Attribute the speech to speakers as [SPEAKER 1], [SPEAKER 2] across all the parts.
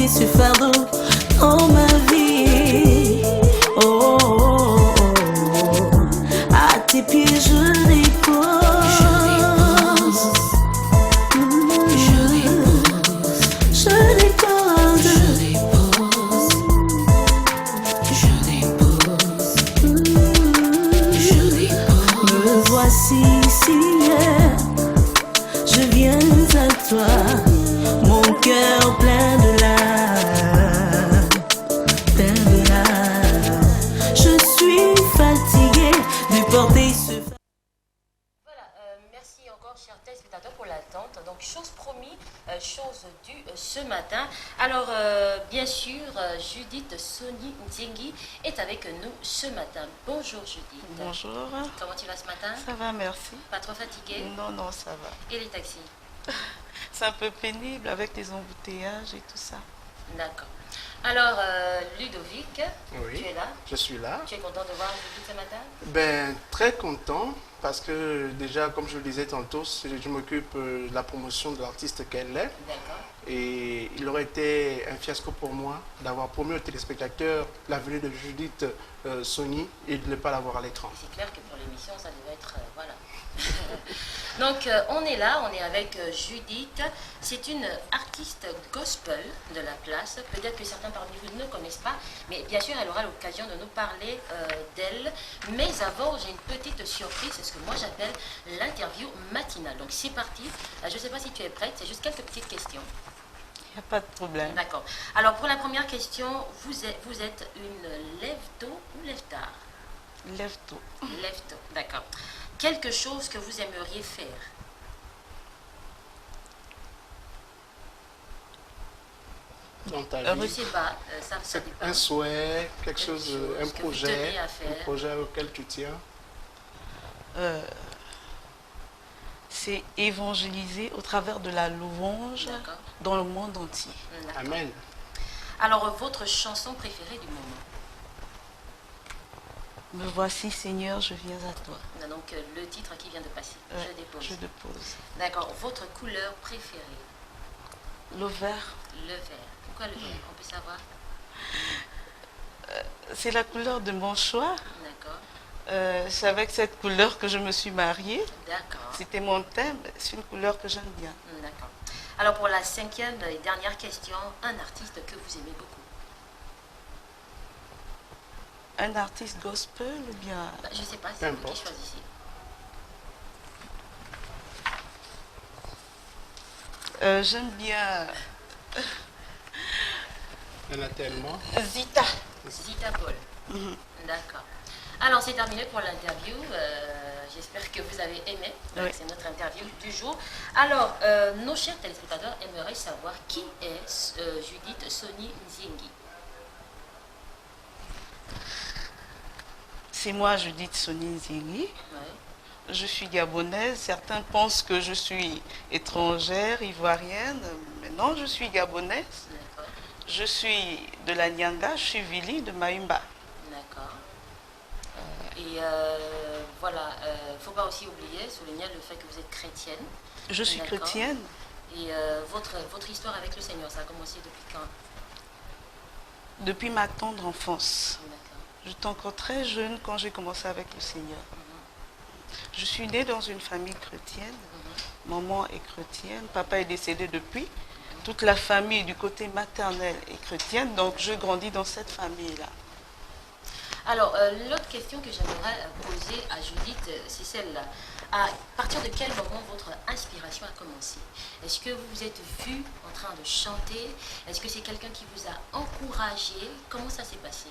[SPEAKER 1] porter ce fardeau dans ma vie. Oh, oh, oh, oh. À tes pieds je dépose. Voici Seigneur, je viens à toi, mon cœur plein de larmes, je suis fatiguée de porter ce fardeau.
[SPEAKER 2] Voilà, merci encore chers téléspectateurs pour l'attente. Donc chose promis, chose due ce matin. Alors bien sûr, Judith Soni Nzengi est avec nous ce matin. Bonjour Judith.
[SPEAKER 3] Bonjour.
[SPEAKER 2] Comment tu vas ce matin?
[SPEAKER 3] Ça va, merci.
[SPEAKER 2] Pas trop fatiguée?
[SPEAKER 3] Non, non, ça va.
[SPEAKER 2] Et les taxis?
[SPEAKER 3] C'est un peu pénible avec les embouteillages et tout ça.
[SPEAKER 2] D'accord. Alors Ludovic,
[SPEAKER 4] Oui,
[SPEAKER 2] tu es là?
[SPEAKER 4] je suis là.
[SPEAKER 2] Tu es content de voir Judith ce matin?
[SPEAKER 4] Ben, très content parce que déjà, comme je le disais tantôt, je m'occupe de la promotion de l'artiste qu'elle est.
[SPEAKER 2] D'accord.
[SPEAKER 4] Et il aurait été un fiasco pour moi d'avoir promis aux téléspectateurs la venue de Judith Soni et de ne pas l'avoir à l'écran.
[SPEAKER 2] C'est clair que pour l'émission, ça devait être... voilà. Donc, on est là, on est avec Judith. C'est une artiste gospel de la place. Peut-être que certains parmi vous ne connaissent pas, mais bien sûr, elle aura l'occasion de nous parler d'elle. Mais avant, j'ai une petite surprise, c'est ce que moi j'appelle l'interview matinale. Donc, c'est parti. Je ne sais pas si tu es prête, c'est juste quelques petites questions.
[SPEAKER 3] Il n'y a pas de problème.
[SPEAKER 2] D'accord. Alors, pour la première question, vous êtes une lève-tôt ou lève-tard?
[SPEAKER 3] Lève-tôt.
[SPEAKER 2] Lève-tôt, d'accord. Quelque chose que vous aimeriez faire?
[SPEAKER 4] Dans ta
[SPEAKER 2] Je ne
[SPEAKER 4] vie,
[SPEAKER 2] sais pas, ça dépend.
[SPEAKER 4] un souhait, quelque chose, un
[SPEAKER 2] que vous tenez à faire.
[SPEAKER 4] projet auquel tu tiens.
[SPEAKER 3] C'est évangéliser au travers de la louange
[SPEAKER 2] D'accord.
[SPEAKER 3] dans le monde entier.
[SPEAKER 2] D'accord.
[SPEAKER 4] Amen.
[SPEAKER 2] Alors, votre chanson préférée du moment?
[SPEAKER 3] Me voici Seigneur, je viens à toi.
[SPEAKER 2] Donc, le titre qui vient de passer.
[SPEAKER 3] Ouais,
[SPEAKER 2] Je dépose.
[SPEAKER 3] je dépose.
[SPEAKER 2] D'accord. Votre couleur préférée?
[SPEAKER 3] Le vert,
[SPEAKER 2] Le vert. Pourquoi le vert? On peut savoir?
[SPEAKER 3] c'est la couleur de mon choix.
[SPEAKER 2] D'accord.
[SPEAKER 3] C'est avec cette couleur que je me suis mariée.
[SPEAKER 2] D'accord.
[SPEAKER 3] C'était mon thème. C'est une couleur que j'aime bien.
[SPEAKER 2] D'accord. Alors, pour la cinquième et dernière question, un artiste que vous aimez beaucoup?
[SPEAKER 3] Un artiste gospel ou bien...
[SPEAKER 2] Je ne sais pas, c'est vous qui
[SPEAKER 4] N'importe.
[SPEAKER 2] choisissez.
[SPEAKER 3] J'aime bien
[SPEAKER 4] Il y en a tellement.
[SPEAKER 3] Zita.
[SPEAKER 2] Zita Paul. D'accord. Alors, c'est terminé pour l'interview. J'espère que vous avez aimé.
[SPEAKER 3] Oui.
[SPEAKER 2] C'est notre interview du jour. Alors, nos chers téléspectateurs aimeraient savoir qui est Judith Soni Nzengi.
[SPEAKER 3] C'est moi, Judith Soni Nzengi.
[SPEAKER 2] Ouais.
[SPEAKER 3] Je suis gabonaise. Certains pensent que je suis étrangère, ivoirienne. Mais non, je suis gabonaise.
[SPEAKER 2] D'accord.
[SPEAKER 3] Je suis de la Nyanga, je suis Vili de Maïmba.
[SPEAKER 2] D'accord. Et voilà, il ne faut pas aussi oublier, souligner le fait que vous êtes chrétienne.
[SPEAKER 3] Je suis
[SPEAKER 2] D'accord.
[SPEAKER 3] chrétienne.
[SPEAKER 2] Et votre histoire avec le Seigneur, ça a commencé depuis quand?
[SPEAKER 3] Depuis ma tendre enfance.
[SPEAKER 2] D'accord.
[SPEAKER 3] J'étais encore très jeune quand j'ai commencé avec le Seigneur. Je suis née dans une famille chrétienne. Maman est chrétienne, papa est décédé depuis. Toute la famille du côté maternel est chrétienne, donc je grandis dans cette famille-là.
[SPEAKER 2] Alors, l'autre question que j'aimerais poser à Judith, c'est celle-là. À partir de quel moment votre inspiration a commencé? Est-ce que vous vous êtes vue en train de chanter? Est-ce que c'est quelqu'un qui vous a encouragé? Comment ça s'est passé?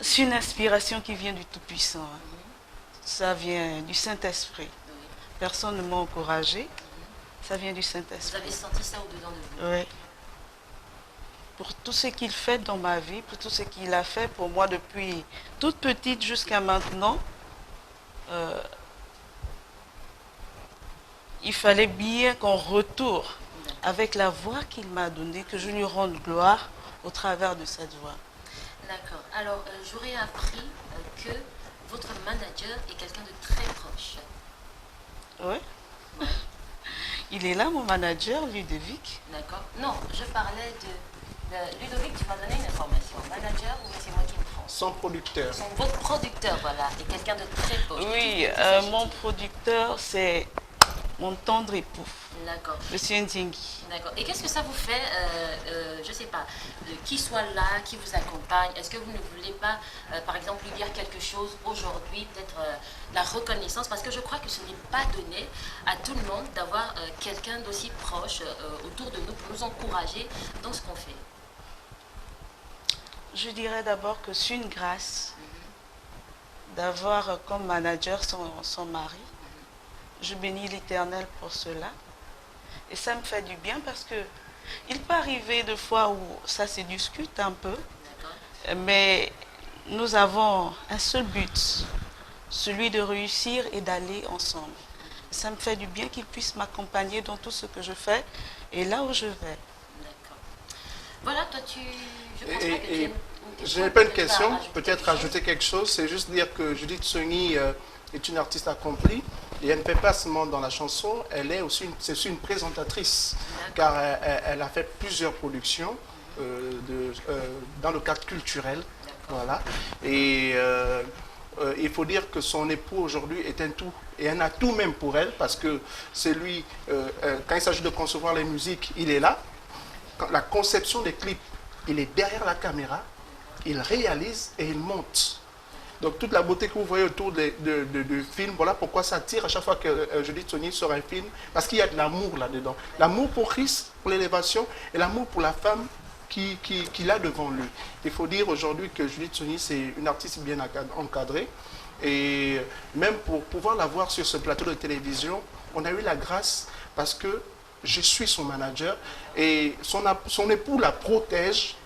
[SPEAKER 3] C'est une inspiration qui vient du Tout-Puissant. Hein. Ça vient du Saint-Esprit.
[SPEAKER 2] Oui.
[SPEAKER 3] Personne ne m'a encouragé. Ça vient du
[SPEAKER 2] Vous
[SPEAKER 3] Saint-Esprit.
[SPEAKER 2] avez senti ça au-dedans de vous?
[SPEAKER 3] Oui. Pour tout ce qu'il fait dans ma vie, pour tout ce qu'il a fait pour moi depuis toute petite jusqu'à maintenant, il fallait bien qu'on retourne avec la voix qu'il m'a donnée, que je lui rende gloire au travers de cette voix.
[SPEAKER 2] D'accord. Alors, j'aurais appris que votre manager est quelqu'un de très proche.
[SPEAKER 3] Oui.
[SPEAKER 2] Ouais.
[SPEAKER 3] Il est là, mon manager, Ludovic.
[SPEAKER 2] D'accord. Non, je parlais de Ludovic, tu m'as donné une information. Manager ou c'est moi qui me trompe?
[SPEAKER 4] Son producteur.
[SPEAKER 2] Votre producteur, voilà, est quelqu'un de très proche.
[SPEAKER 3] Oui, mon producteur, c'est mon tendre époux,
[SPEAKER 2] D'accord.
[SPEAKER 3] Monsieur Ndingi.
[SPEAKER 2] D'accord. Et qu'est-ce que ça vous fait, je ne sais pas, qui soit là, qui vous accompagne? Est-ce que vous ne voulez pas, par exemple, lui dire quelque chose aujourd'hui, peut-être la reconnaissance? Parce que je crois que ce n'est pas donné à tout le monde d'avoir quelqu'un d'aussi proche autour de nous pour nous encourager dans ce qu'on fait.
[SPEAKER 3] Je dirais d'abord que c'est une grâce d'avoir comme manager son mari. Je bénis l'Éternel pour cela. Et ça me fait du bien parce que il peut arriver des fois où ça se discute un peu, mais nous avons un seul but, celui de réussir et d'aller ensemble. Ça me fait du bien qu'il puisse m'accompagner dans tout ce que je fais et là où je vais.
[SPEAKER 2] D'accord. Voilà, toi je pense pas que tu aimes une question.
[SPEAKER 4] Je n'ai pas une question, peut-être ajouter quelque chose. C'est juste dire que Judith Sogny est une artiste accomplie. Et elle ne fait pas seulement dans la chanson, elle est aussi une présentatrice, car elle a fait plusieurs productions dans le cadre culturel. Voilà. Et il faut dire que son époux aujourd'hui est un tout, et un atout même pour elle, parce que c'est lui, quand il s'agit de concevoir les musiques, il est là. Quand la conception des clips, il est derrière la caméra, il réalise et il monte. Donc toute la beauté que vous voyez autour du film, voilà pourquoi ça tire à chaque fois que Judith Sogny sort un film, parce qu'il y a de l'amour là-dedans. L'amour pour Christ, pour l'élévation, et l'amour pour la femme qu'il a devant lui. Il faut dire aujourd'hui que Judith Sogny, c'est une artiste bien encadrée, et même pour pouvoir la voir sur ce plateau de télévision, on a eu la grâce parce que je suis son manager et son époux la protège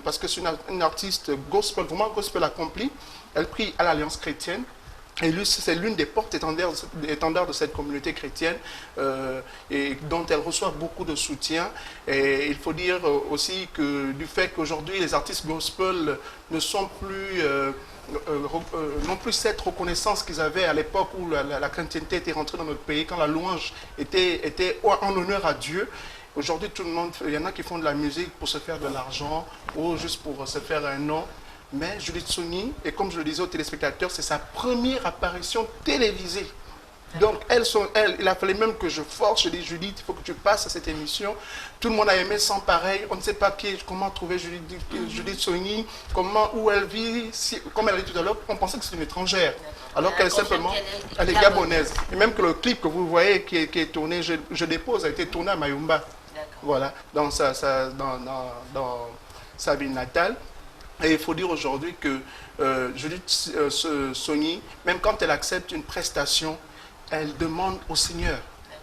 [SPEAKER 4] parce que c'est une artiste gospel, vraiment gospel accomplie. Elle prie à l'Alliance chrétienne et c'est l'une des porte-étendards de cette communauté chrétienne et dont elle reçoit beaucoup de soutien. Et il faut dire aussi que du fait qu'aujourd'hui les artistes gospel ne sont plus non plus cette reconnaissance qu'ils avaient à l'époque où la chrétienté était rentrée dans notre pays, quand la louange était en honneur à Dieu. Aujourd'hui, tout le monde, il y en a qui font de la musique pour se faire de l'argent ou juste pour se faire un nom. Mais Judith Sogny, et comme je le disais aux téléspectateurs, c'est sa première apparition télévisée. Donc, il a fallu même que je force, je dis Judith, il faut que tu passes à cette émission. Tout le monde a aimé sans pareil, on ne sait pas comment trouver Judith Sogny, où elle vit, comme elle a dit tout à l'heure, on pensait que c'était une étrangère. Alors qu'elle est simplement, elle est gabonaise. Et même que le clip que vous voyez qui est tourné, je dépose, a été tourné à Mayumba. Voilà, dans sa ville natale. Et il faut dire aujourd'hui que Judith Sogny, même quand elle accepte une prestation, elle demande au Seigneur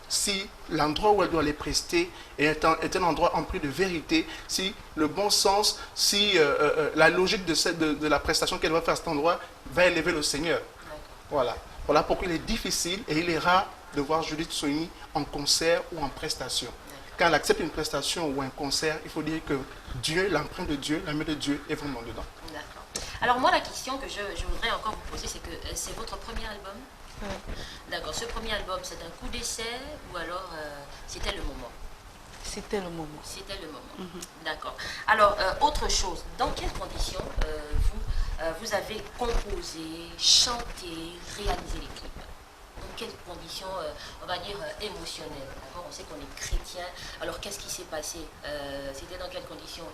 [SPEAKER 4] si l'endroit où elle doit les prester est un endroit empli de vérité, si le bon sens, si la logique de la prestation qu'elle va faire à cet endroit va élever le Seigneur. Voilà. Voilà pourquoi il est difficile et il est rare de voir Judith Sogny en concert ou en prestation. Quand elle accepte une prestation ou un concert, il faut dire que Dieu, l'empreinte de Dieu, la main de Dieu est vraiment dedans.
[SPEAKER 2] D'accord. Alors moi, la question que je voudrais encore vous poser, c'est que c'est votre premier album?
[SPEAKER 3] Oui.
[SPEAKER 2] D'accord. Ce premier album, c'est un coup d'essai ou alors c'était le moment?
[SPEAKER 3] C'était le moment.
[SPEAKER 2] C'était le moment. D'accord. Alors, autre chose, dans quelles conditions vous avez composé, chanté, réalisé les clips? Dans quelles conditions, on va dire, émotionnelles? D'accord. On sait qu'on est chrétien. Alors, qu'est-ce qui s'est passé? C'était dans quelles conditions?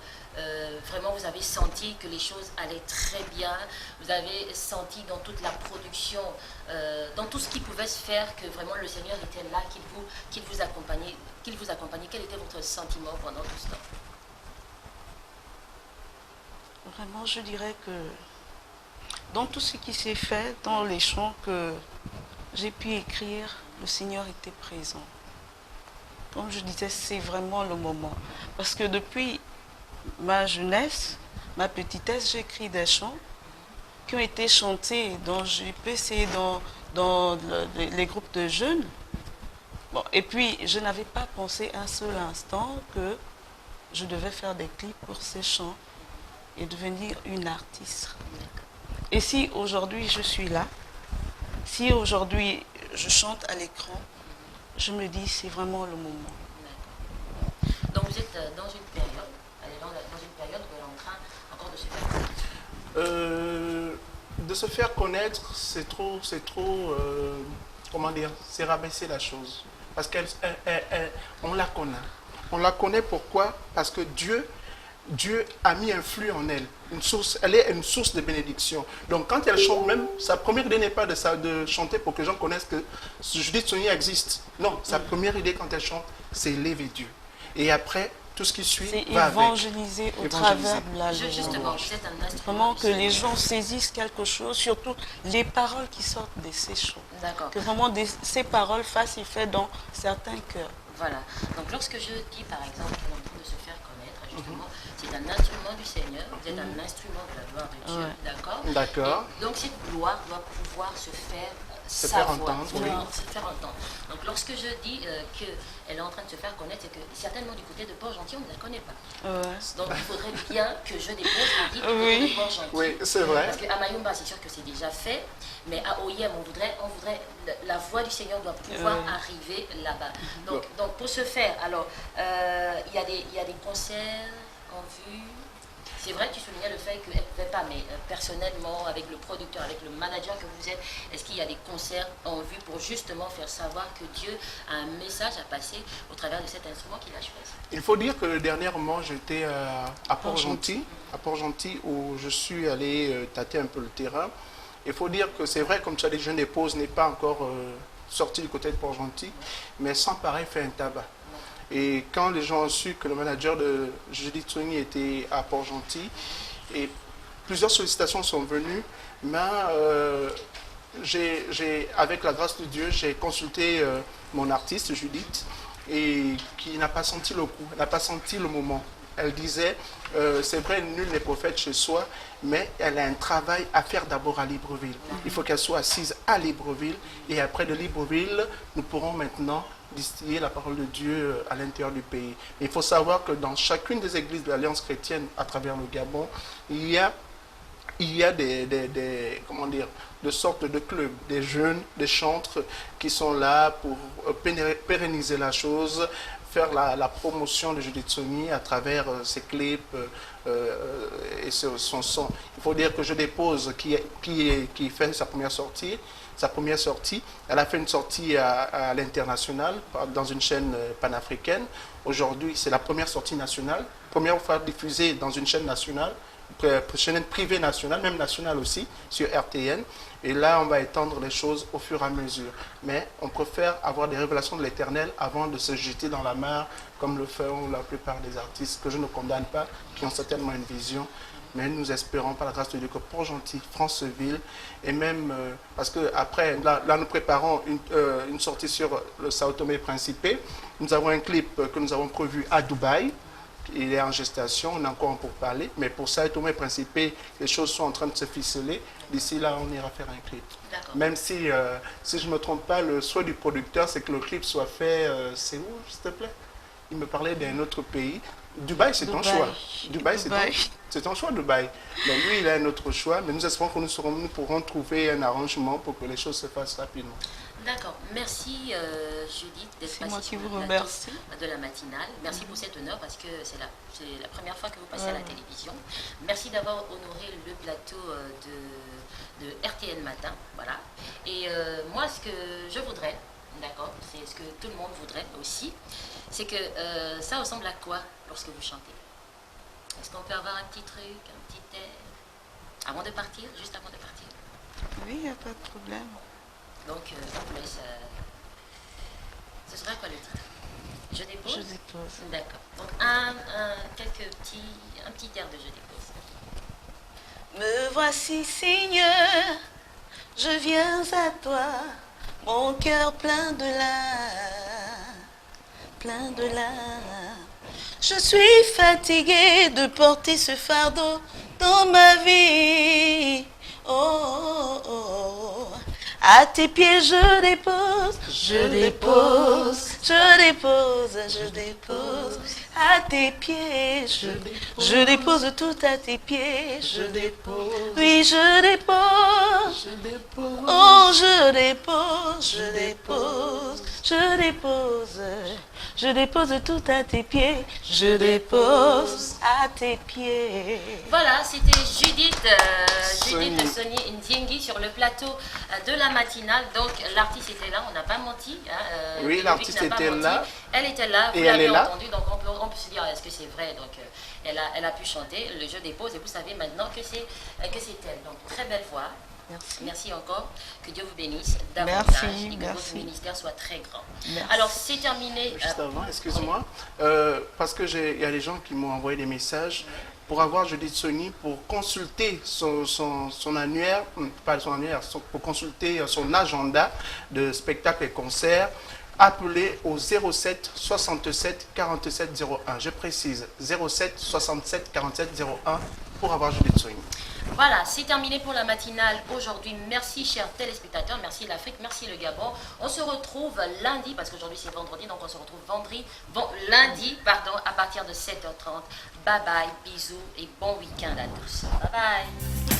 [SPEAKER 2] Vraiment, vous avez senti que les choses allaient très bien? Vous avez senti dans toute la production, dans tout ce qui pouvait se faire, que vraiment le Seigneur était là, qu'il vous accompagnait? Quel était votre sentiment pendant tout ce temps?
[SPEAKER 3] Vraiment, je dirais que dans tout ce qui s'est fait, dans les chants que j'ai pu écrire, le Seigneur était présent. Comme je disais, c'est vraiment le moment. Parce que depuis ma jeunesse, ma petitesse, j'écris des chants qui ont été chantés dans GPC, dans les groupes de jeunes. Bon, et puis, je n'avais pas pensé un seul instant que je devais faire des clips pour ces chants et devenir une artiste. Et si aujourd'hui je suis là, si aujourd'hui je chante à l'écran, je me dis c'est vraiment le moment.
[SPEAKER 2] D'accord. Donc vous êtes dans une période, dans une période où elle est en train encore de se faire connaître.
[SPEAKER 4] De se faire connaître, comment dire, c'est rabaisser la chose. Parce qu'on la connaît. On la connaît pourquoi? Parce que Dieu a mis un flux en elle, elle est une source de bénédiction. Donc quand elle chante, même sa première idée n'est pas de chanter pour que les gens connaissent que Judith Tsongi existe. Non, sa première idée quand elle chante, c'est élever Dieu. Et après, tout ce qui suit va avec.
[SPEAKER 3] Évangéliser au travers de la louange.
[SPEAKER 2] Justement, vous êtes un instrument.
[SPEAKER 3] Vraiment que les gens saisissent quelque chose, surtout les paroles qui sortent de ces chants.
[SPEAKER 2] D'accord.
[SPEAKER 3] Que vraiment ces paroles fassent effet dans certains cœurs.
[SPEAKER 2] Voilà. Donc lorsque je dis par exemple qu'elle est en train de se faire connaître, justement, c'est un instrument du Seigneur, vous êtes un instrument de la gloire de Dieu,
[SPEAKER 3] Ouais.
[SPEAKER 2] d'accord?
[SPEAKER 4] D'accord.
[SPEAKER 2] Et donc cette gloire doit pouvoir se faire
[SPEAKER 4] Se faire
[SPEAKER 2] savoir,
[SPEAKER 4] entendre,
[SPEAKER 2] oui.
[SPEAKER 4] oui.
[SPEAKER 2] Se faire entendre. Donc lorsque je dis qu'elle est en train de se faire connaître, c'est que certainement du côté de Port-Gentil, on ne la connaît pas.
[SPEAKER 3] Ouais.
[SPEAKER 2] Donc il faudrait bien que je dépose un guide
[SPEAKER 3] Oui.
[SPEAKER 2] de Port-Gentil.
[SPEAKER 4] Oui, c'est vrai.
[SPEAKER 2] Parce qu'à Mayumba, c'est sûr que c'est déjà fait, mais à OIM, on voudrait, la voix du Seigneur doit pouvoir arriver là-bas. Donc pour ce faire, alors, il y a des concerts en vue. C'est vrai que tu soulignais le fait qu'elle ne pouvait pas, mais personnellement, avec le producteur, avec le manager que vous êtes, est-ce qu'il y a des concerts en vue pour justement faire savoir que Dieu a un message à passer au travers de cet instrument qu'il a choisi?
[SPEAKER 4] Il faut dire que dernièrement, j'étais à Port-Gentil, où je suis allé tâter un peu le terrain. Il faut dire que c'est vrai, comme tu as dit, Jeune Épouse n'est pas encore sorti du côté de Port-Gentil, mais sans pareil fait un tabac. Et quand les gens ont su que le manager de Judith Tsongi était à Port-Gentil, et plusieurs sollicitations sont venues, mais avec la grâce de Dieu, j'ai consulté mon artiste, Judith, et qui n'a pas senti le coup, n'a pas senti le moment. Elle disait, c'est vrai, nul n'est prophète chez soi, mais elle a un travail à faire d'abord à Libreville. Il faut qu'elle soit assise à Libreville, et après de Libreville, nous pourrons maintenant distiller la parole de Dieu à l'intérieur du pays. Il faut savoir que dans chacune des églises de l'Alliance chrétienne à travers le Gabon, il y a comment dire, de sortes de clubs, des jeunes, des chantres qui sont là pour pérenniser la chose, faire la promotion de Judith Tsongi à travers ses clips et son son. Il faut dire que Je Dépose, qui fait sa première sortie, elle a fait une sortie à l'international dans une chaîne panafricaine. Aujourd'hui, c'est la première sortie nationale, première fois diffusée dans une chaîne nationale, chaîne privée nationale, même nationale aussi, sur RTN. Et là, on va étendre les choses au fur et à mesure. Mais on préfère avoir des révélations de l'Éternel avant de se jeter dans la mer, comme le font la plupart des artistes, que je ne condamne pas, qui ont certainement une vision. Mais nous espérons, par la grâce de Dieu, que Port-Gentil, Franceville, et même, parce qu'après, là, nous préparons une sortie sur le Sao Tomé et Principe. Nous avons un clip que nous avons prévu à Dubaï. Il est en gestation, on a encore pour parler, mais pour Sao Tomé et Principe, les choses sont en train de se ficeler. D'ici là, on ira faire un clip. Même si je ne me trompe pas, le souhait du producteur, c'est que le clip soit fait, c'est où, s'il te plaît? Il me parlait d'un autre pays. Dubaï, c'est ton choix. Dubaï, c'est ton choix, Dubaï. Donc lui, il a un autre choix, mais nous espérons que nous pourrons trouver un arrangement pour que les choses se fassent rapidement.
[SPEAKER 2] D'accord. Merci Judith d'être passée sur le plateau de la matinale. Merci pour cet honneur parce que c'est la première fois que vous passez à la télévision. Merci d'avoir honoré le plateau de RTN Matin. Voilà. Et moi, ce que je voudrais, d'accord, c'est ce que tout le monde voudrait aussi, c'est que ça ressemble à quoi lorsque vous chantez? Est-ce qu'on peut avoir un petit truc, un petit air, avant de partir, juste avant de partir?
[SPEAKER 3] Oui, il n'y a pas de problème.
[SPEAKER 2] Donc, on vous laisse. Ce sera quoi le titre? Je dépose?
[SPEAKER 3] Je dépose.
[SPEAKER 2] D'accord. Donc, un petit air de Je dépose.
[SPEAKER 3] Me voici, Seigneur, je viens à toi, mon cœur plein de larmes, plein de larmes. Je suis fatiguée de porter ce fardeau dans ma vie. Oh, oh, oh. À tes pieds je dépose, je dépose, je dépose, je dépose. À tes pieds je dépose tout à tes pieds.
[SPEAKER 4] Je dépose,
[SPEAKER 3] Oui, je dépose.
[SPEAKER 4] je dépose.
[SPEAKER 3] Oh, je dépose, je dépose, je dépose. Je dépose tout à tes pieds. Je dépose à tes pieds.
[SPEAKER 2] Voilà, c'était Judith
[SPEAKER 4] Sonny.
[SPEAKER 2] Sonny Ndiengi sur le plateau de la matinale. Donc l'artiste était là, on n'a pas menti. Hein,
[SPEAKER 4] Oui,
[SPEAKER 2] Ludovic
[SPEAKER 4] l'artiste
[SPEAKER 2] n'a pas
[SPEAKER 4] était
[SPEAKER 2] menti.
[SPEAKER 4] là.
[SPEAKER 2] Elle était là, vous
[SPEAKER 4] Et elle
[SPEAKER 2] l'avez
[SPEAKER 4] est là.
[SPEAKER 2] entendu, donc on peut se dire est-ce que c'est vrai. Donc elle a pu chanter le jeu des pauses et vous savez maintenant que c'est elle. Donc très belle voix.
[SPEAKER 3] Merci.
[SPEAKER 2] Merci encore. Que Dieu vous bénisse davantage
[SPEAKER 3] Merci,
[SPEAKER 2] et que
[SPEAKER 3] merci.
[SPEAKER 2] votre ministère soit très grand.
[SPEAKER 3] Merci.
[SPEAKER 2] Alors c'est terminé.
[SPEAKER 4] Juste avant, excuse-moi, parce que il y a des gens qui m'ont envoyé des messages pour avoir Judith Sonny pour consulter son annuaire, pas son annuaire, pour consulter son agenda de spectacles et concerts. Appelez au 07 67 47 01. Je précise 07 67 47 01 pour avoir Judith Sonny.
[SPEAKER 2] Voilà, c'est terminé pour la matinale aujourd'hui. Merci chers téléspectateurs, merci l'Afrique, merci le Gabon. On se retrouve lundi, parce qu'aujourd'hui c'est vendredi, donc on se retrouve lundi, à partir de 7h30. Bye bye, bisous et bon week-end à tous. Bye bye.